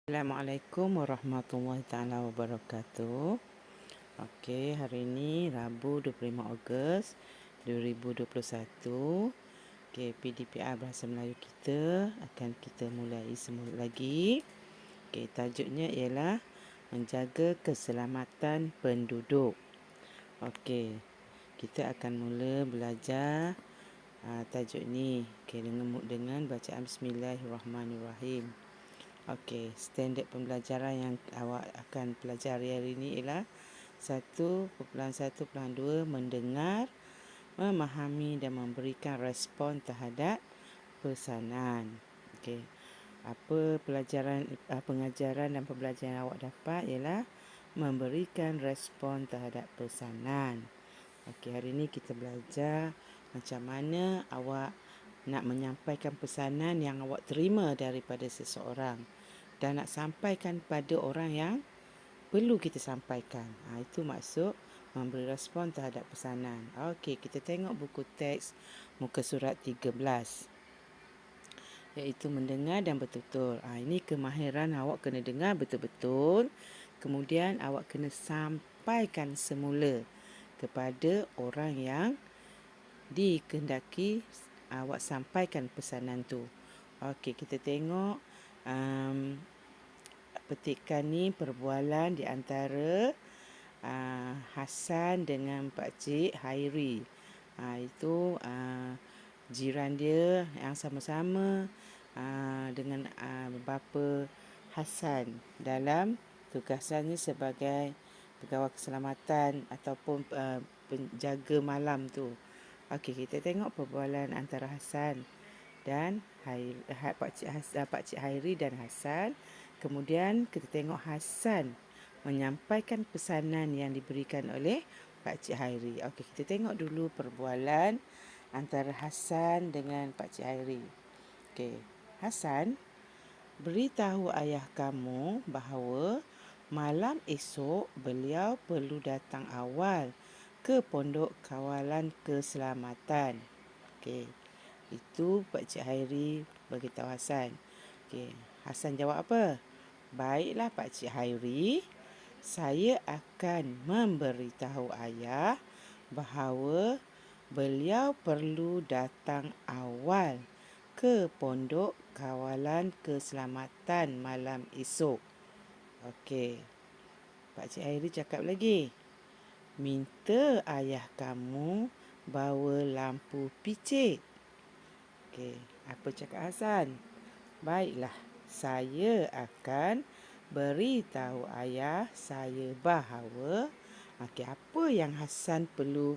Assalamualaikum warahmatullahi taala wabarakatuh. Okey, hari ini Rabu 25 Ogos 2021. Okey, PDPR Bahasa Melayu kita akan kita mulai semula lagi. Okey, tajuknya ialah menjaga keselamatan penduduk. Okey, kita akan mula belajar tajuk ni. Okey, dengan bacaan Bismillahirrahmanirrahim. Okey, standard pembelajaran yang awak akan pelajari hari ini ialah 1.1.2 mendengar, memahami dan memberikan respon terhadap pesanan. Okey. Apa pengajaran dan pembelajaran yang awak dapat ialah memberikan respon terhadap pesanan. Okey, hari ini kita belajar macam mana awak nak menyampaikan pesanan yang awak terima daripada seseorang dan nak sampaikan pada orang yang perlu kita sampaikan. Itu maksud memberi respon terhadap pesanan. Okey, kita tengok buku teks muka surat 13. Iaitu mendengar dan bertutur. Ini kemahiran awak kena dengar betul-betul. Kemudian awak kena sampaikan semula kepada orang yang dikehendaki awak sampaikan pesanan tu. Okey, kita tengok petikan ni perbualan di antara Hasan dengan Pakcik Hairi. Itu jiran dia yang sama-sama dengan bapa Hasan dalam tugasannya sebagai pegawai keselamatan ataupun penjaga malam tu. Okey, kita tengok perbualan antara Hasan dan Pakcik Hairi dan Hasan. Kemudian kita tengok Hasan menyampaikan pesanan yang diberikan oleh Pakcik Hairi. Okey, kita tengok dulu perbualan antara Hasan dengan Pakcik Hairi. Okey, Hasan, beritahu ayah kamu bahawa malam esok beliau perlu datang awal ke Pondok Kawalan Keselamatan. Okey, itu Pakcik Hairi beritahu Hasan. Okey, Hasan jawab apa? Baiklah Pakcik Hairi, saya akan memberitahu ayah bahawa beliau perlu datang awal ke Pondok Kawalan Keselamatan malam esok. Okey, Pakcik Hairi cakap lagi. Minta ayah kamu bawa lampu picit. Okey, apa cakap Hasan? Baiklah, saya akan beritahu ayah saya bahawa apa yang Hasan perlu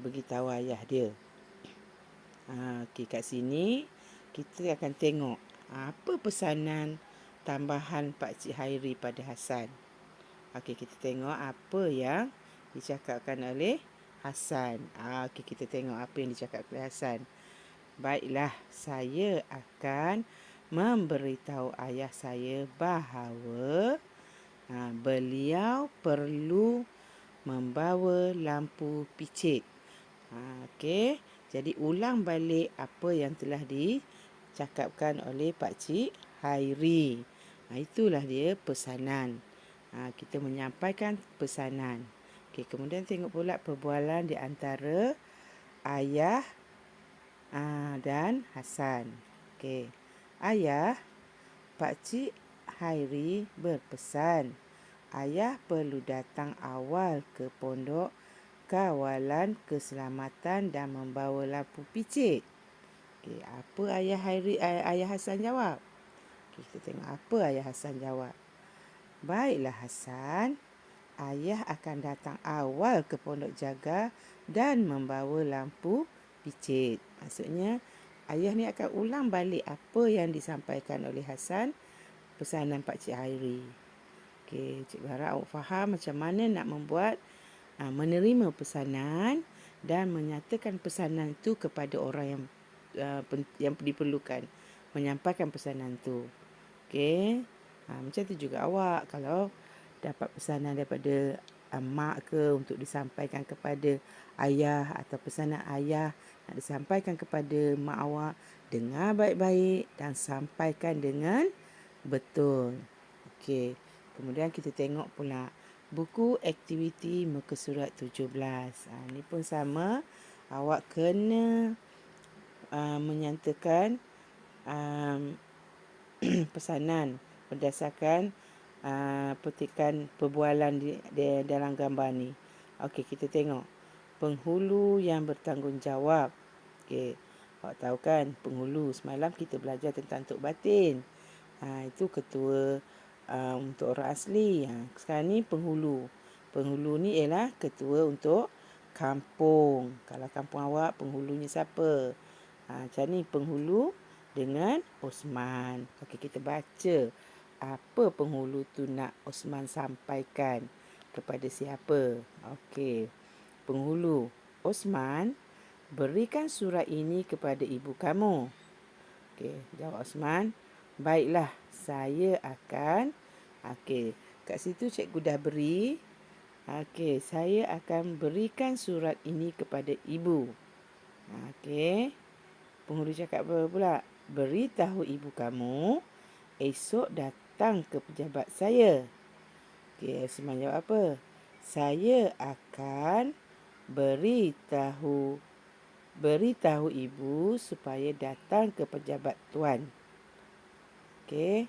beritahu ayah dia. Okey, kat sini kita akan tengok apa pesanan tambahan Pakcik Hairi pada Hasan. Okey, kita tengok apa yang dicakapkan oleh Hasan. Okey, kita tengok apa yang dicakap oleh Hasan. Baiklah, saya akan memberitahu ayah saya bahawa beliau perlu membawa lampu picit. Okey, jadi ulang balik apa yang telah dicakapkan oleh Pakcik Hairi. Itulah dia pesanan. Kita menyampaikan pesanan. Okey, kemudian tengok pula perbualan di antara ayah dan Hasan. Okey, ayah, Pakcik Hairi berpesan ayah perlu datang awal ke Pondok Kawalan Keselamatan dan membawa lampu picit. Okey, apa ayah Hasan jawab? Okey, kita tengok apa ayah Hasan jawab. Baiklah Hasan, ayah akan datang awal ke pondok jaga dan membawa lampu picit. Maksudnya ayah ni akan ulang balik apa yang disampaikan oleh Hasan, pesanan Pakcik Hairi. Okey, cikgu harap awak faham macam mana nak membuat menerima pesanan dan menyatakan pesanan itu kepada orang yang diperlukan, menyampaikan pesanan tu. Okey, macam tu juga awak kalau dapat pesanan daripada mak ke untuk disampaikan kepada ayah atau pesanan ayah nak disampaikan kepada mak awak, dengar baik-baik dan sampaikan dengan betul. Okey. Kemudian kita tengok pula buku aktiviti muka surat 17. Ni pun sama. Awak kena menyatakan pesanan berdasarkan petikan perbualan di dalam gambar ni. Okey, kita tengok. Penghulu yang bertanggungjawab. Okey. Awak tahu kan penghulu. Semalam kita belajar tentang Tok Batin. Itu ketua untuk orang asli. Sekarang ni penghulu. Penghulu ni ialah ketua untuk kampung. Kalau kampung awak, penghulunya siapa? Macam ni penghulu dengan Osman. Okey, kita baca apa penghulu tu nak Osman sampaikan kepada siapa. Okey. Penghulu, Osman, berikan surat ini kepada ibu kamu. Okey, jawab Osman. Baiklah, saya akan. Okey, kat situ cikgu dah beri. Okey, saya akan berikan surat ini kepada ibu. Okey. Penghulu cakap apa pula? Beritahu ibu kamu esok datang ke pejabat saya. Okey, Osman jawab apa? Saya akan beritahu ibu supaya datang ke pejabat tuan. Okey,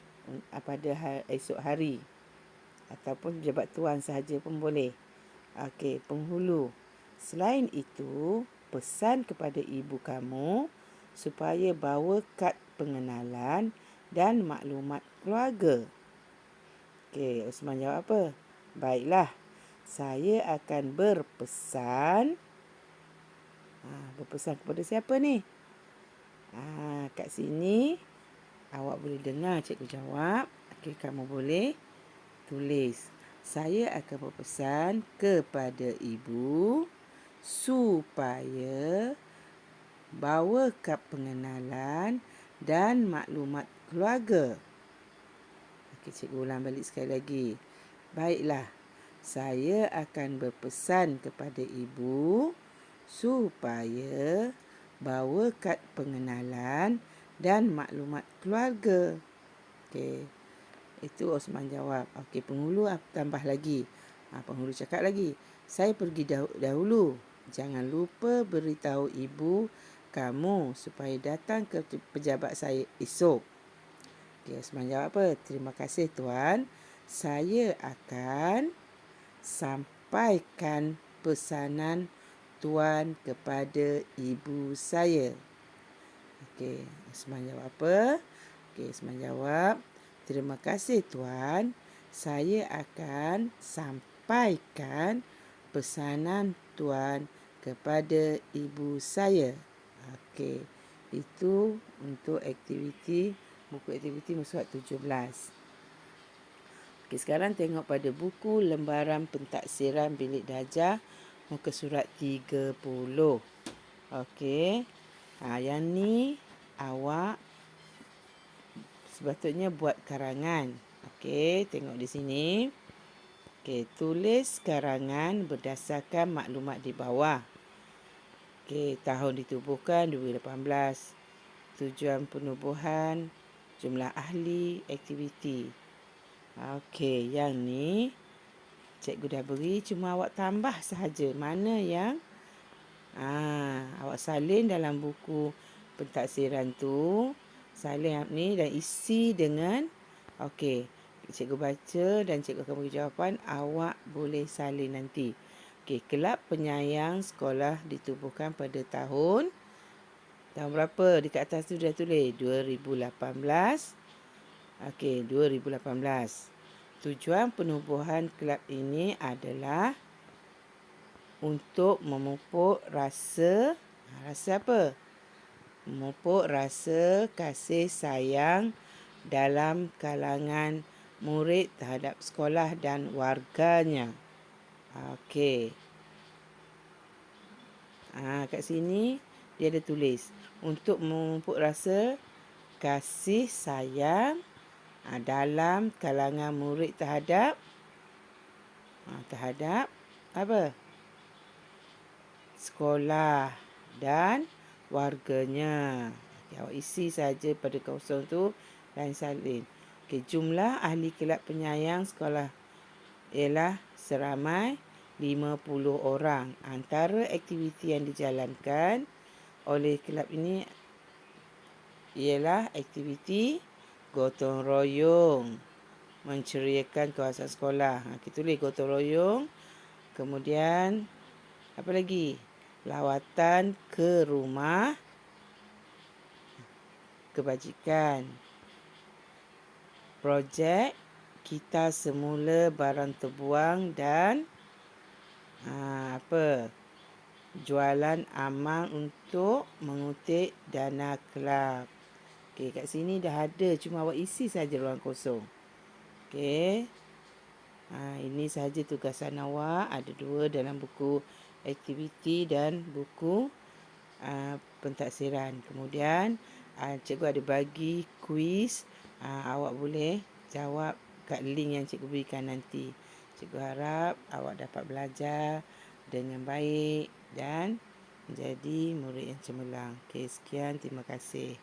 pada esok hari ataupun pejabat tuan sahaja pun boleh. Okey, penghulu. Selain itu, pesan kepada ibu kamu supaya bawa kad pengenalan dan maklumat keluarga. Okey, Osman jawab apa? Baiklah, saya akan berpesan. Berpesan kepada siapa ni? Kat sini awak boleh dengar cikgu jawab. Okey, kamu boleh tulis. Saya akan berpesan kepada ibu supaya bawa kad pengenalan dan maklumat keluarga. Okey, cikgu ulang balik sekali lagi. Baiklah, saya akan berpesan kepada ibu supaya bawa kad pengenalan dan maklumat keluarga. Okey, itu Osman jawab. Okey, penghulu tambah lagi. Penghulu cakap lagi. Saya pergi dahulu. Jangan lupa beritahu ibu kamu supaya datang ke pejabat saya esok. Okey, Osman jawab apa? Terima kasih tuan. Saya akan sampaikan pesanan tuan kepada ibu saya. Okey, Osman jawab apa? Okey, Osman jawab, terima kasih tuan. Saya akan sampaikan pesanan tuan kepada ibu saya. Okey, itu untuk buku aktiviti muka surat 17. Okey, sekarang tengok pada buku lembaran pentaksiran bilik darjah muka surat 30. Okey. Yang ni awak sepatutnya buat karangan. Okey, tengok di sini. Okey, tulis karangan berdasarkan maklumat di bawah. Okey, tahun ditubuhkan 2018. Tujuan penubuhan, jumlah ahli, aktiviti. Okey, yang ni cikgu dah beri, cuma awak tambah sahaja mana yang awak salin dalam buku pentaksiran tu. Salin ni dan isi dengan okey, cikgu baca dan cikgu akan beri jawapan. Awak boleh salin nanti. Okey, kelab penyayang sekolah ditubuhkan pada tahun berapa? Dekat atas tu dah tulis 2018. Okey, 2018. Tujuan penubuhan kelab ini adalah untuk memupuk rasa apa? Memupuk rasa kasih sayang dalam kalangan murid terhadap sekolah dan warganya. Okey. Kat sini dia ada tulis untuk memupuk rasa kasih sayang dalam kalangan murid terhadap apa? Sekolah dan warganya. Awak isi saja pada kosong tu dan salin. Okey, jumlah ahli kelab penyayang sekolah ialah seramai 50 orang. Antara aktiviti yang dijalankan oleh kelab ini ialah aktiviti gotong royong, menceriakan kawasan sekolah. Kita tulis gotong royong. Kemudian apa lagi? Lawatan ke rumah kebajikan. Projek kita semula barang terbuang dan jualan amal untuk mengutip dana kelab. Okey, kat sini dah ada, cuma awak isi saja ruang kosong. Okey. Ini sahaja tugasan awak. Ada 2 dalam buku aktiviti dan buku pentaksiran. Kemudian cikgu ada bagi kuis. Awak boleh jawab kat link yang cikgu berikan nanti. Cikgu harap awak dapat belajar dengan baik dan menjadi murid yang cemerlang. Okey, sekian. Terima kasih.